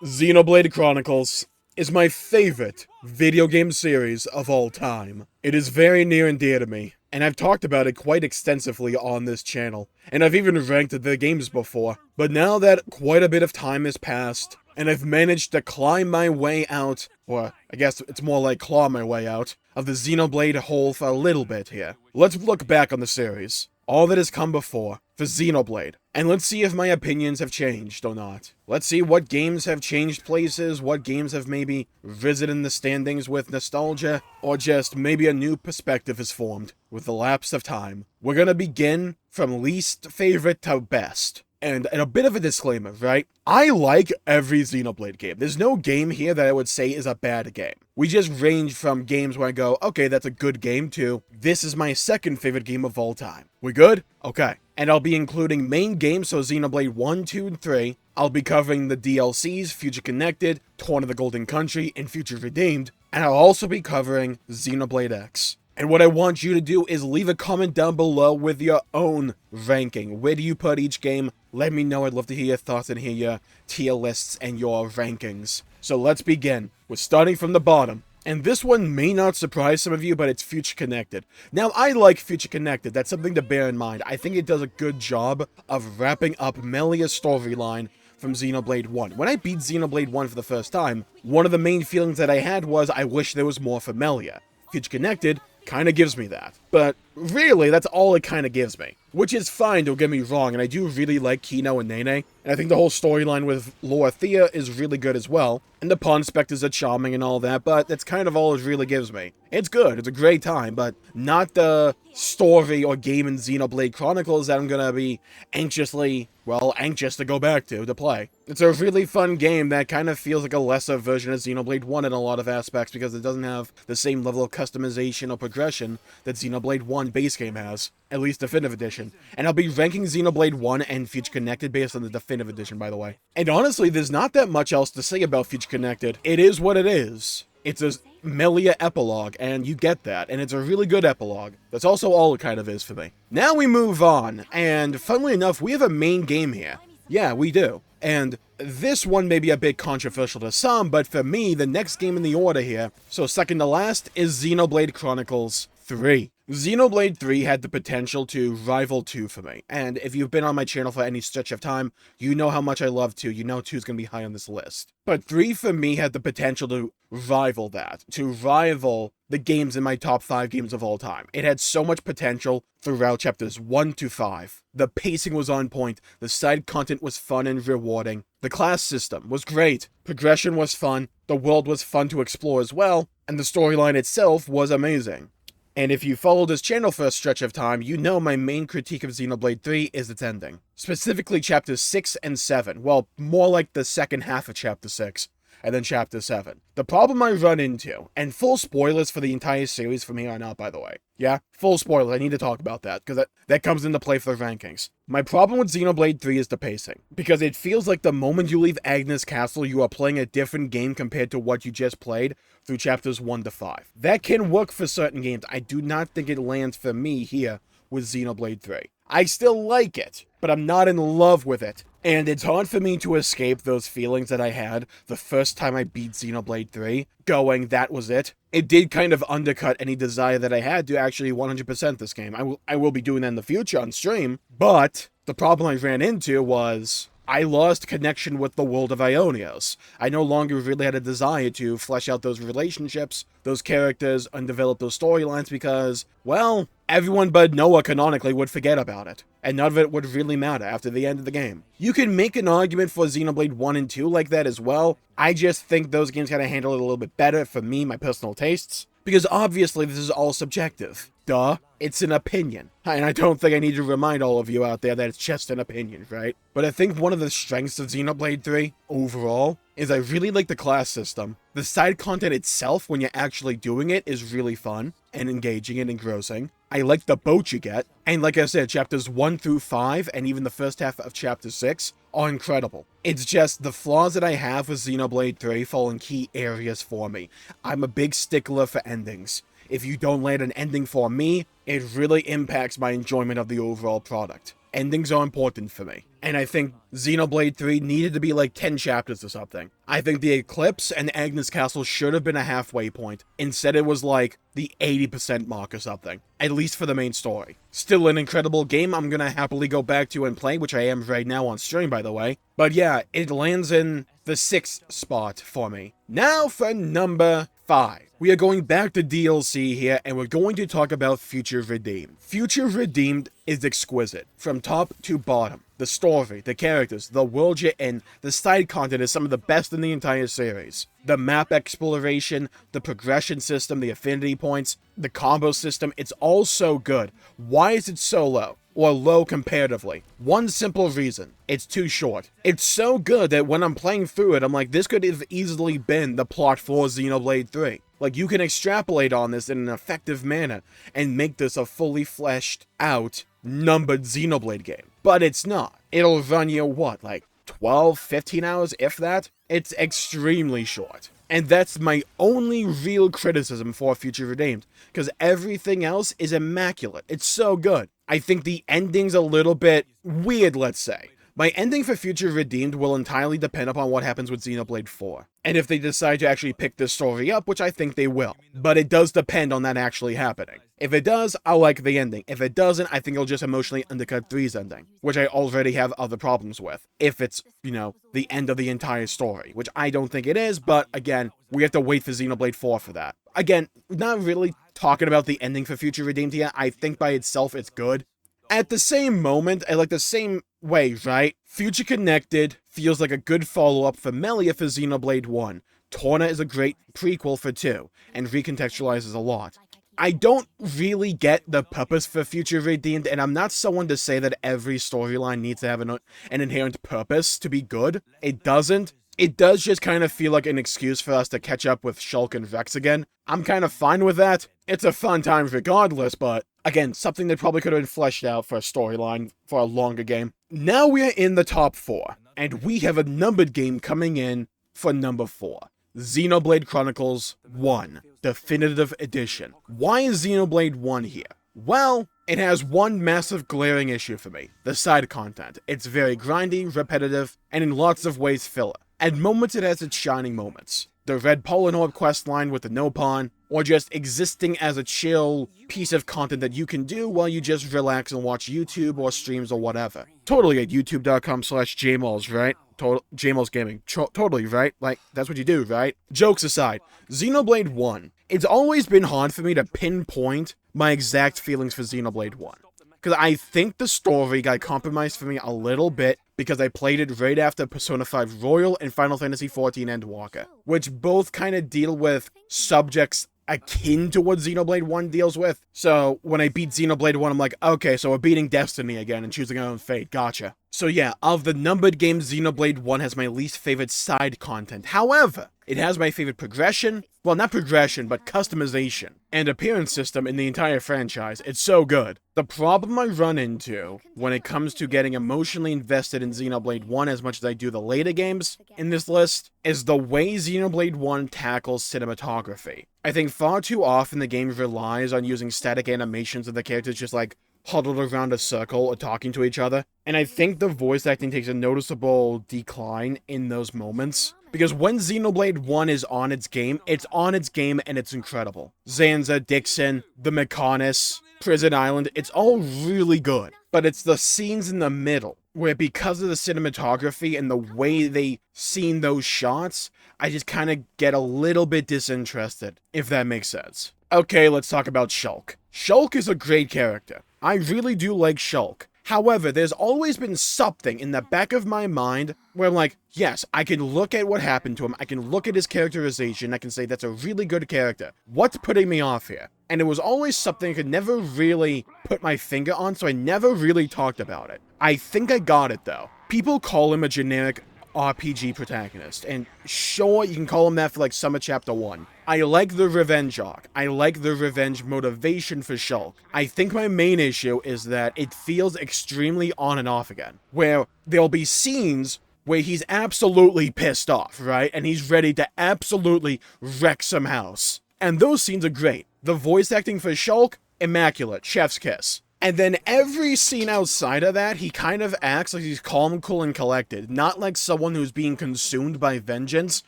Xenoblade Chronicles is my favorite video game series of all time. It is very near and dear to me, and I've talked about it quite extensively on this channel, and I've even ranked the games before. But now that quite a bit of time has passed, and I've managed to climb my way out, or I guess it's more like claw my way out, of the Xenoblade hole for a little bit here, let's look back on the series. All that has come before for Xenoblade, and let's see if my opinions have changed or not. Let's see what games have changed places, what games have maybe risen in the standings with nostalgia, or just maybe a new perspective is formed with the lapse of time. We're gonna begin from least favorite to best. And a bit of a disclaimer, right? I like every Xenoblade game. There's no game here that I would say is a bad game. We just range from games where I go, okay, that's a good game, to this is my second favorite game of all time. We good? Okay. And I'll be including main games, so Xenoblade 1, 2, and 3. I'll be covering the DLCs, Future Connected, Torn of the Golden Country, and Future Redeemed. And I'll also be covering Xenoblade X. And what I want you to do is leave a comment down below with your own ranking. Where do you put each game? Let me know. I'd love to hear your thoughts and hear your tier lists and your rankings. So let's begin. We're starting from the bottom. And this one may not surprise some of you, but it's Future Connected. Now, I like Future Connected. That's something to bear in mind. I think it does a good job of wrapping up Melia's storyline from Xenoblade 1. When I beat Xenoblade 1 for the first time, one of the main feelings that I had was I wish there was more for Melia. Future Connected kind of gives me that. But really, that's all it kind of gives me. Which is fine, don't get me wrong, and I do really like Kino and Nene, and I think the whole storyline with Lorthea is really good as well, and the pawn specters are charming and all that, but that's kind of all it really gives me. It's good, it's a great time, but not the story or game in Xenoblade Chronicles that I'm gonna be anxious to go back to play. It's a really fun game that kind of feels like a lesser version of Xenoblade 1 in a lot of aspects because it doesn't have the same level of customization or progression that Xenoblade 1 base game has, at least Definitive Edition. And I'll be ranking Xenoblade 1 and Future Connected based on the Definitive Edition, by the way. And honestly, there's not that much else to say about Future Connected. It is what it is. It's a Melia epilogue, and you get that, and it's a really good epilogue. That's also all it kind of is for me. Now we move on, and funnily enough, we have a main game here. Yeah, we do. And this one may be a bit controversial to some, but for me, the next game in the order here, so second to last, is Xenoblade Chronicles 3. Xenoblade 3 had the potential to rival 2 for me, and if you've been on my channel for any stretch of time, you know how much I love 2, you know 2 is going to be high on this list. But 3 for me had the potential to rival that, to rival the games in my top 5 games of all time. It had so much potential throughout chapters 1 to 5. The pacing was on point, the side content was fun and rewarding, the class system was great, progression was fun, the world was fun to explore as well, and the storyline itself was amazing. And if you followed this channel for a stretch of time, you know my main critique of Xenoblade 3 is its ending. Specifically chapters 6 and 7, well, more like the second half of chapter 6, and then chapter 7. The problem I run into, and full spoilers for the entire series from here on out, by the way. Yeah, full spoilers, I need to talk about that, because that comes into play for the rankings. My problem with Xenoblade 3 is the pacing, because it feels like the moment you leave Agnes Castle, you are playing a different game compared to what you just played through chapters 1 to 5. That can work for certain games. I do not think it lands for me here with Xenoblade 3. I still like it, but I'm not in love with it. And it's hard for me to escape those feelings that I had the first time I beat Xenoblade 3, going, that was it. It did kind of undercut any desire that I had to actually 100% this game. I will be doing that in the future on stream, but the problem I ran into was I lost connection with the world of Ionios. I no longer really had a desire to flesh out those relationships, those characters, and develop those storylines because, well, everyone but Noah canonically would forget about it, and none of it would really matter after the end of the game. You can make an argument for Xenoblade 1 and 2 like that as well. I just think those games kind of handle it a little bit better for me, my personal tastes, because obviously this is all subjective. Duh. It's an opinion. And I don't think I need to remind all of you out there that it's just an opinion, right? But I think one of the strengths of Xenoblade 3, overall, is I really like the class system. The side content itself, when you're actually doing it, is really fun and engaging and engrossing. I like the boat you get. And like I said, chapters 1 through 5, and even the first half of chapter 6, are incredible. It's just the flaws that I have with Xenoblade 3 fall in key areas for me. I'm a big stickler for endings. If you don't land an ending for me, it really impacts my enjoyment of the overall product. endings are important for me. And I think Xenoblade 3 needed to be like 10 chapters or something. I think the Eclipse and Agnes Castle should have been a halfway point. Instead it was like the 80% mark or something. At least for the main story. Still an incredible game I'm gonna happily go back to and play, which I am right now on stream by the way. But yeah, it lands in the 6th spot for me. Now for number 5. We are going back to DLC here, and we're going to talk about Future Redeemed. Future Redeemed is exquisite, from top to bottom. The story, the characters, the world you're in, the side content is some of the best in the entire series. The map exploration, the progression system, the affinity points, the combo system, it's all so good. Why is it so low? Or low comparatively? One simple reason. It's too short. It's so good that when I'm playing through it, I'm like, this could have easily been the plot for Xenoblade 3. Like, you can extrapolate on this in an effective manner and make this a fully fleshed out, numbered Xenoblade game. But it's not. It'll run you, what, like 12, 15 hours, if that? It's extremely short. And that's my only real criticism for Future Redeemed, because everything else is immaculate. It's so good. I think the ending's a little bit weird, let's say. My ending for Future Redeemed will entirely depend upon what happens with Xenoblade 4. And if they decide to actually pick this story up, which I think they will. But it does depend on that actually happening. If it does, I'll like the ending. If it doesn't, I think it'll just emotionally undercut 3's ending. Which I already have other problems with. If it's, you know, the end of the entire story. Which I don't think it is, but again, we have to wait for Xenoblade 4 for that. Again, not really talking about the ending for Future Redeemed here. I think by itself it's good. At the same moment, and like the same way, right? Future Connected feels like a good follow-up for Melia for Xenoblade 1. Torna is a great prequel for 2, and recontextualizes a lot. I don't really get the purpose for Future Redeemed, and I'm not someone to say that every storyline needs to have an inherent purpose to be good. It doesn't. It does just kind of feel like an excuse for us to catch up with Shulk and Vex again. I'm kind of fine with that. It's a fun time regardless, but again, something that probably could have been fleshed out for a storyline for a longer game. Now we are in the top 4, and we have a numbered game coming in for number 4. Xenoblade Chronicles 1, Definitive Edition. Why is Xenoblade 1 here? Well, it has one massive glaring issue for me, the side content. It's very grindy, repetitive, and in lots of ways filler. At moments it has its shining moments. The Red Pollen Orb questline with the Nopon, or just existing as a chill piece of content that you can do while you just relax and watch YouTube or streams or whatever. Totally at youtube.com/Jmulls, right? Jmulls Gaming. Totally, right? Like, that's what you do, right? Jokes aside, Xenoblade 1. It's always been hard for me to pinpoint my exact feelings for Xenoblade 1. Because I think the story got compromised for me a little bit because I played it right after Persona 5 Royal and Final Fantasy XIV Endwalker, which both kind of deal with subjects akin to what Xenoblade 1 deals with. So when I beat Xenoblade 1, I'm like, okay, so we're beating Destiny again and choosing our own fate, gotcha. So yeah, of the numbered games, Xenoblade 1 has my least favorite side content. However, it has my favorite progression, well, not progression, but customization, and appearance system in the entire franchise. It's so good. The problem I run into when it comes to getting emotionally invested in Xenoblade 1 as much as I do the later games in this list is the way Xenoblade 1 tackles cinematography. I think far too often the game relies on using static animations of the characters just like huddled around a circle or talking to each other, and I think the voice acting takes a noticeable decline in those moments. Because when Xenoblade 1 is on its game and it's incredible. Zanza, Dixon, the Mechonis, Prison Island, it's all really good. But it's the scenes in the middle, where because of the cinematography and the way they scene those shots, I just kind of get a little bit disinterested, if that makes sense. Okay, let's talk about Shulk. Shulk is a great character. I really do like Shulk. However, there's always been something in the back of my mind where I'm like, yes, I can look at what happened to him, I can look at his characterization, I can say that's a really good character. What's putting me off here? And it was always something I could never really put my finger on, so I never really talked about it. I think I got it though. People call him a generic RPG protagonist, and sure, you can call him that for like some of Chapter 1. I like the revenge arc. I like the revenge motivation for Shulk. I think my main issue is that it feels extremely on and off again, where there'll be scenes where he's absolutely pissed off, right? And he's ready to absolutely wreck some house. And those scenes are great. The voice acting for Shulk, immaculate, chef's kiss. And then every scene outside of that, he kind of acts like he's calm, cool, and collected, not like someone who's being consumed by vengeance,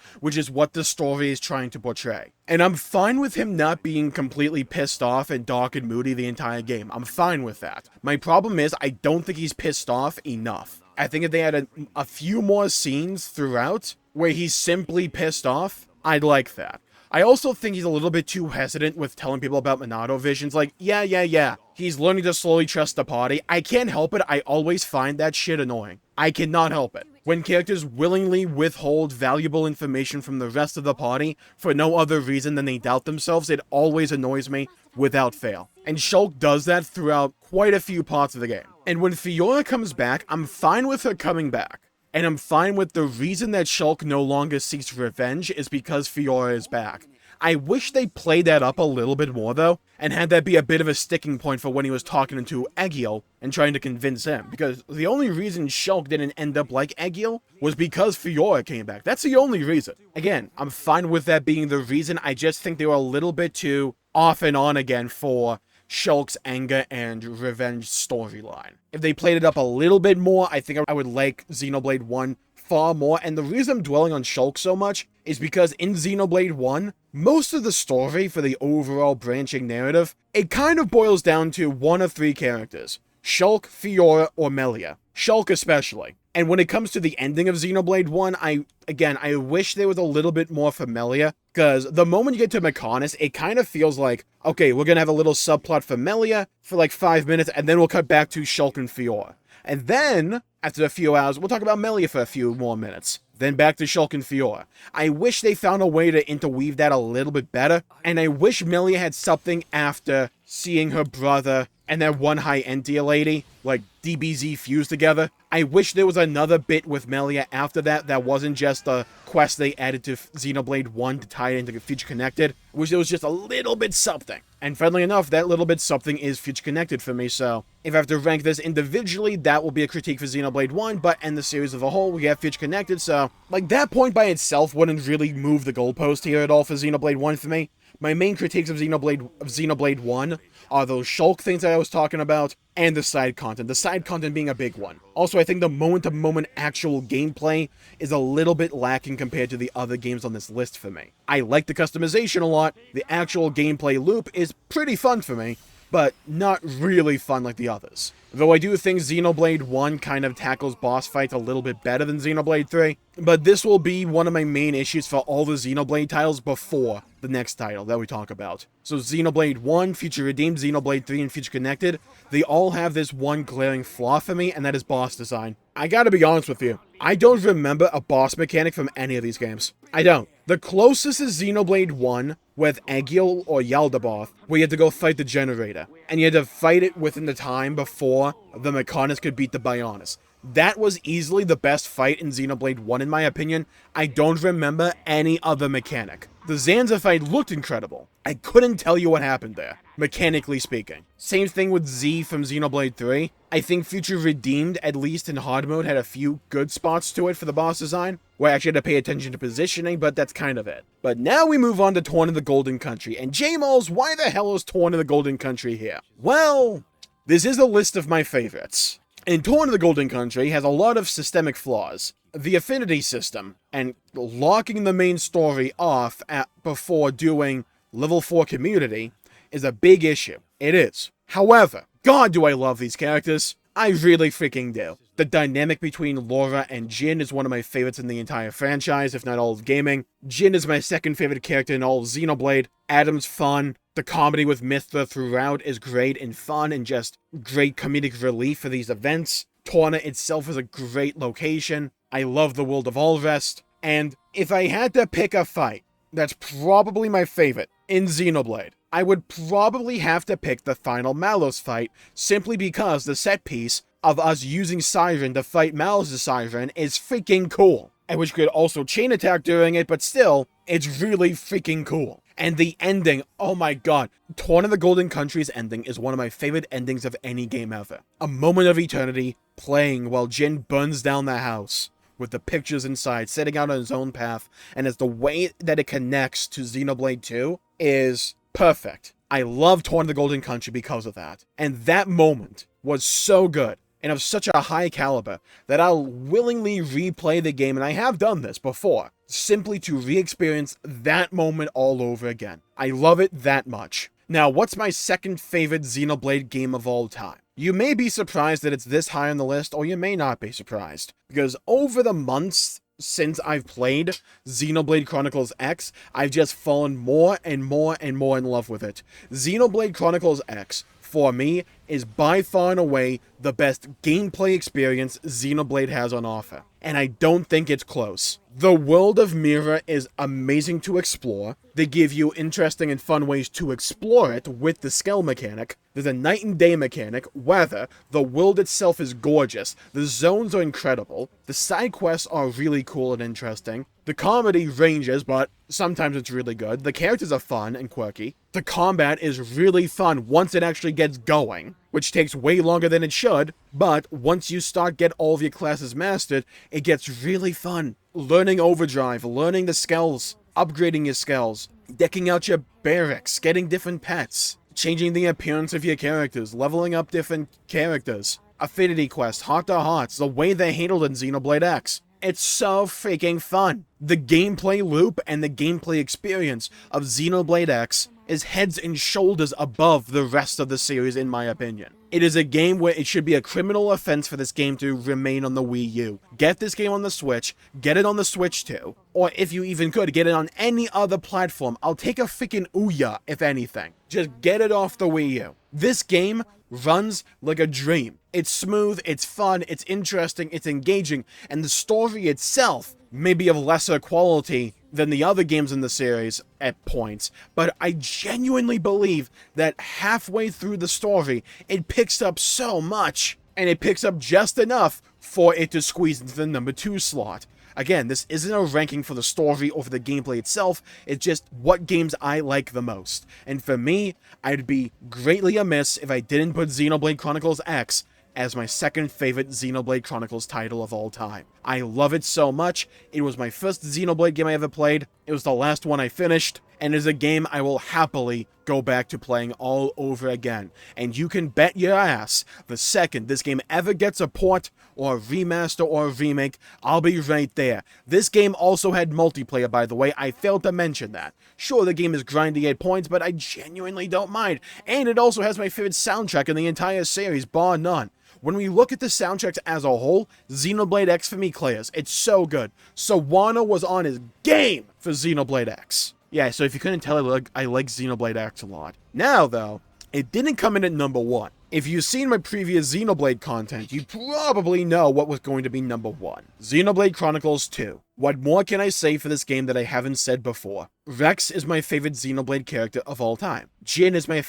which is what the story is trying to portray. And I'm fine with him not being completely pissed off and dark and moody the entire game. I'm fine with that. My problem is, I don't think he's pissed off enough. I think if they had a few more scenes throughout where he's simply pissed off, I'd like that. I also think he's a little bit too hesitant with telling people about Monado visions, like, yeah. He's learning to slowly trust the party. I can't help it, I always find that shit annoying. I cannot help it. When characters willingly withhold valuable information from the rest of the party for no other reason than they doubt themselves, it always annoys me without fail. And Shulk does that throughout quite a few parts of the game. And when Fiora comes back, I'm fine with her coming back. And I'm fine with the reason that Shulk no longer seeks revenge is because Fiora is back. I wish they played that up a little bit more, though, and had that be a bit of a sticking point for when he was talking to Egil and trying to convince him, because the only reason Shulk didn't end up like Egil was because Fiora came back. That's the only reason. Again, I'm fine with that being the reason, I just think they were a little bit too off and on again for Shulk's anger and revenge storyline. If they played it up a little bit more, I think I would like Xenoblade 1 far more, and the reason I'm dwelling on Shulk so much is because in Xenoblade 1, most of the story for the overall branching narrative, it kind of boils down to one of three characters: Shulk, Fiora, or Melia. Shulk especially. And when it comes to the ending of Xenoblade 1, I wish there was a little bit more for Melia, because the moment you get to Mechonis, it kind of feels like, okay, we're gonna have a little subplot for Melia for like 5 minutes, and then we'll cut back to Shulk and Fiora. And then, after a few hours, we'll talk about Melia for a few more minutes. Then back to Shulk and Fiora. I wish they found a way to interweave that a little bit better, and I wish Melia had something after seeing her brother and that one high-end tier lady, like DBZ fused together. I wish there was another bit with Melia after that wasn't just a quest they added to Xenoblade 1 to tie it into Future Connected. I wish there was just a little bit something. And funnily enough, that little bit something is Future Connected for me, so if I have to rank this individually, that will be a critique for Xenoblade 1, but in the series as a whole, we have Future Connected, so like that point by itself wouldn't really move the goalpost here at all for Xenoblade 1 for me. My main critiques of Xenoblade 1 are those Shulk things that I was talking about, and the side content. The side content being a big one. Also, I think the moment-to-moment actual gameplay is a little bit lacking compared to the other games on this list for me. I like the customization a lot, the actual gameplay loop is pretty fun for me, but not really fun like the others. Though I do think Xenoblade 1 kind of tackles boss fights a little bit better than Xenoblade 3, but this will be one of my main issues for all the Xenoblade titles before the next title that we talk about. So Xenoblade 1, Future Redeemed, Xenoblade 3, and Future Connected, they all have this one glaring flaw for me, and that is boss design. I gotta be honest with you, I don't remember a boss mechanic from any of these games. I don't. The closest is Xenoblade 1 with Egil or Yaldabaoth, where you had to go fight the generator, and you had to fight it within the time before the Mechonis could beat the Bionis. That was easily the best fight in Xenoblade 1 in my opinion. I don't remember any other mechanic. The Zanza fight looked incredible. I couldn't tell you what happened there, mechanically speaking. Same thing with Z from Xenoblade 3. I think Future Redeemed, at least in hard mode, had a few good spots to it for the boss design, where I actually had to pay attention to positioning, but that's kind of it. But now we move on to Torn in the Golden Country, and Jmulls, why the hell is Torn in the Golden Country here? Well, this is a list of my favorites. And Torn in the Golden Country has a lot of systemic flaws. The affinity system, and locking the main story off before doing level 4 community, is a big issue. It is. However, God do I love these characters. I really freaking do. The dynamic between Laura and Jin is one of my favorites in the entire franchise, if not all of gaming. Jin is my second favorite character in all of Xenoblade. Adam's fun. The comedy with Mithra throughout is great and fun and just great comedic relief for these events. Torna itself is a great location. I love the world of Allrest. And if I had to pick a fight that's probably my favorite in Xenoblade, I would probably have to pick the final Malos fight, simply because the set piece of us using Siren to fight Malos' Siren is freaking cool. And which could also chain attack during it, but still, it's really freaking cool. And the ending, oh my god. Torn in the Golden Country's ending is one of my favorite endings of any game ever. A moment of eternity, playing while Jin burns down the house, with the pictures inside, setting out on his own path, and as the way that it connects to Xenoblade 2 is perfect. I love Torn of the Golden Country because of that. And that moment was so good and of such a high caliber that I'll willingly replay the game, and I have done this before, simply to re-experience that moment all over again. I love it that much. Now, what's my second favorite Xenoblade game of all time? You may be surprised that it's this high on the list, or you may not be surprised, because over the months since I've played Xenoblade Chronicles X, I've just fallen more and more and more in love with it. Xenoblade Chronicles X, for me, is by far and away the best gameplay experience Xenoblade has on offer, and I don't think it's close. The world of Mira is amazing to explore. They give you interesting and fun ways to explore it with the skill mechanic. There's a night and day mechanic, weather, the world itself is gorgeous, the zones are incredible, the side quests are really cool and interesting, the comedy ranges, but sometimes it's really good, the characters are fun and quirky, the combat is really fun once it actually gets going, which takes way longer than it should, but once you get all of your classes mastered, it gets really fun. Learning overdrive, learning the skills, upgrading your skills, decking out your barracks, getting different pets, changing the appearance of your characters, leveling up different characters, affinity quests, heart-to-hearts, the way they handled in Xenoblade X. It's so freaking fun. The gameplay loop and the gameplay experience of Xenoblade X is heads and shoulders above the rest of the series, in my opinion. It is a game where it should be a criminal offense for this game to remain on the Wii U. Get this game on the Switch, get it on the Switch too, or if you even could, get it on any other platform. I'll take a freaking Ouya, if anything. Just get it off the Wii U. This game runs like a dream. It's smooth, it's fun, it's interesting, it's engaging, and the story itself may be of lesser quality than the other games in the series at points, but I genuinely believe that halfway through the story, it picks up so much, and it picks up just enough for it to squeeze into the number 2 slot. Again, this isn't a ranking for the story or for the gameplay itself, it's just what games I like the most. And for me, I'd be greatly amiss if I didn't put Xenoblade Chronicles X as my second favorite Xenoblade Chronicles title of all time. I love it so much. It was my first Xenoblade game I ever played, it was the last one I finished, and it is a game I will happily go back to playing all over again. And you can bet your ass, the second this game ever gets a port, or a remaster, or a remake, I'll be right there. This game also had multiplayer, by the way, I failed to mention that. Sure, the game is grindy at points, but I genuinely don't mind. And it also has my favorite soundtrack in the entire series, bar none. When we look at the soundtracks as a whole, Xenoblade X for me clears. It's so good. Sawano was on his game for Xenoblade X. Yeah, so if you couldn't tell, I like Xenoblade X a lot. Now, though, it didn't come in at number 1. If you've seen my previous Xenoblade content, you probably know what was going to be number 1. Xenoblade Chronicles 2. What more can I say for this game that I haven't said before? Rex is my favorite Xenoblade character of all time. Jin is my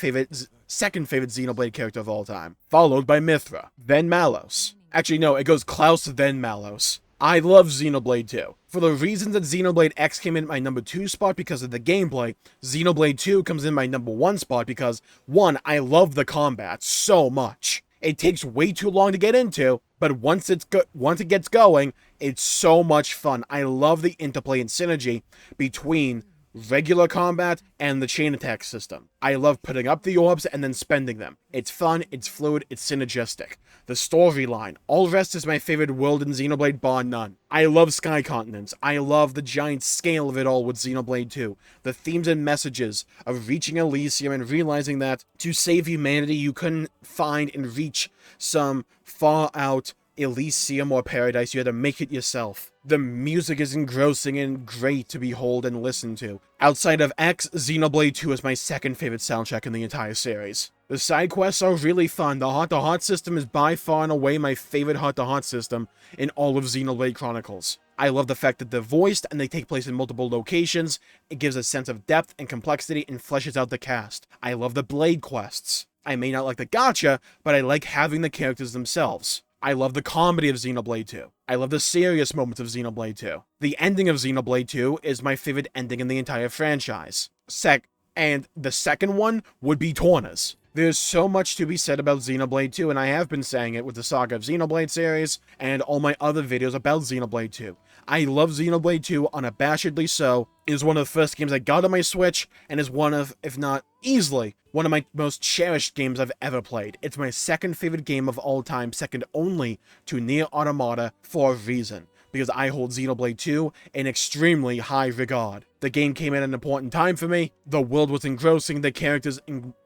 second favorite Xenoblade character of all time, followed by Mithra, then Malos. Actually, no, it goes Klaus, then Malos. I love Xenoblade 2. For the reasons that Xenoblade X came in my number 2 spot because of the gameplay, Xenoblade 2 comes in my number 1 spot because, 1, I love the combat so much. It takes way too long to get into, but once it gets going, it's so much fun. I love the interplay and synergy between regular combat and the chain attack system. I love putting up the orbs and then spending them. It's fun, it's fluid, it's synergistic. The storyline, all rest is my favorite world in Xenoblade bar none. I love Sky Continents. I love the giant scale of it all with Xenoblade 2. The themes and messages of reaching Elysium and realizing that to save humanity you couldn't find and reach some far out Elysium or paradise, you had to make it yourself. The music is engrossing and great to behold and listen to. Outside of X, Xenoblade 2 is my second favorite soundtrack in the entire series. The side quests are really fun. The heart-to-heart system is by far and away my favorite heart-to-heart system in all of Xenoblade Chronicles. I love the fact that they're voiced and they take place in multiple locations. It gives a sense of depth and complexity and fleshes out the cast. I love the blade quests. I may not like the gacha, but I like having the characters themselves. I love the comedy of Xenoblade 2. I love the serious moments of Xenoblade 2. The ending of Xenoblade 2 is my favorite ending in the entire franchise. And the second one would be Torna's. There's so much to be said about Xenoblade 2, and I have been saying it with the Saga of Xenoblade series and all my other videos about Xenoblade 2. I love Xenoblade 2 unabashedly so. It is one of the first games I got on my Switch, and is one of, if not easily, one of my most cherished games I've ever played. It's my second favorite game of all time, second only to Nier Automata, for a reason. Because I hold Xenoblade 2 in extremely high regard. The game came at an important time for me, the world was engrossing, the characters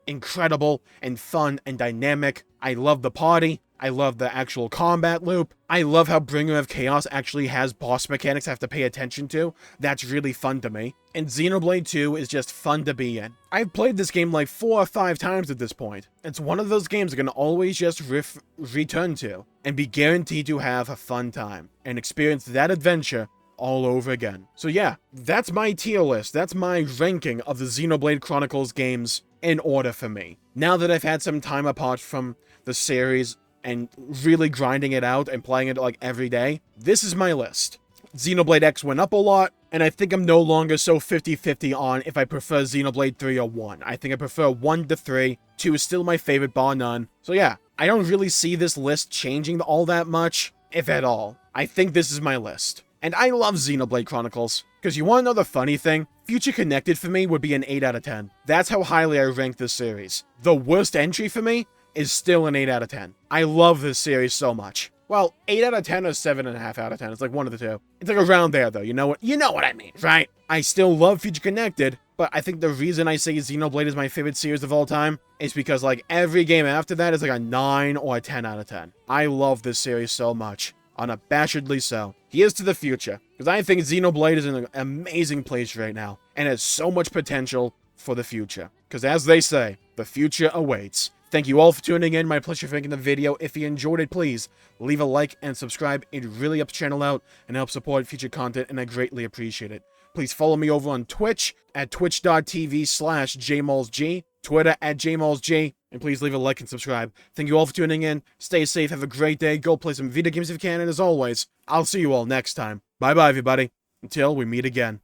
incredible and fun and dynamic. I love the party, I love the actual combat loop, I love how Bringer of Chaos actually has boss mechanics I have to pay attention to. That's really fun to me. And Xenoblade 2 is just fun to be in. I've played this game like 4 or 5 times at this point. It's one of those games I can always just return to and be guaranteed to have a fun time and experience that adventure all over again. So yeah, that's my tier list. That's my ranking of the Xenoblade Chronicles games in order for me. Now that I've had some time apart from the series and really grinding it out and playing it like every day, this is my list. Xenoblade X went up a lot, and I think I'm no longer so 50-50 on if I prefer Xenoblade 3 or 1. I think I prefer 1 to 3. 2 is still my favorite, bar none. So yeah, I don't really see this list changing all that much, if at all. I think this is my list. And I love Xenoblade Chronicles. Because you want to know the funny thing? Future Connected for me would be an 8 out of 10. That's how highly I rank this series. The worst entry for me is still an 8 out of 10. I love this series so much. Well, 8 out of 10 or 7.5 out of 10. It's like one of the two. It's like around there, though. You know what? You know what I mean, right? I still love Future Connected, but I think the reason I say Xenoblade is my favorite series of all time is because, like, every game after that is like a 9 or a 10 out of 10. I love this series so much. Unabashedly so. Here's to the future, because I think Xenoblade is in an amazing place right now, and has so much potential for the future. Because as they say, the future awaits. Thank you all for tuning in. My pleasure for making the video. If you enjoyed it, please leave a like and subscribe. It really helps the channel out and helps support future content, and I greatly appreciate it. Please follow me over on Twitch at twitch.tv/jmullsg, Twitter at jmullsg, and please leave a like and subscribe. Thank you all for tuning in. Stay safe. Have a great day. Go play some video games if you can. And as always, I'll see you all next time. Bye-bye, everybody. Until we meet again.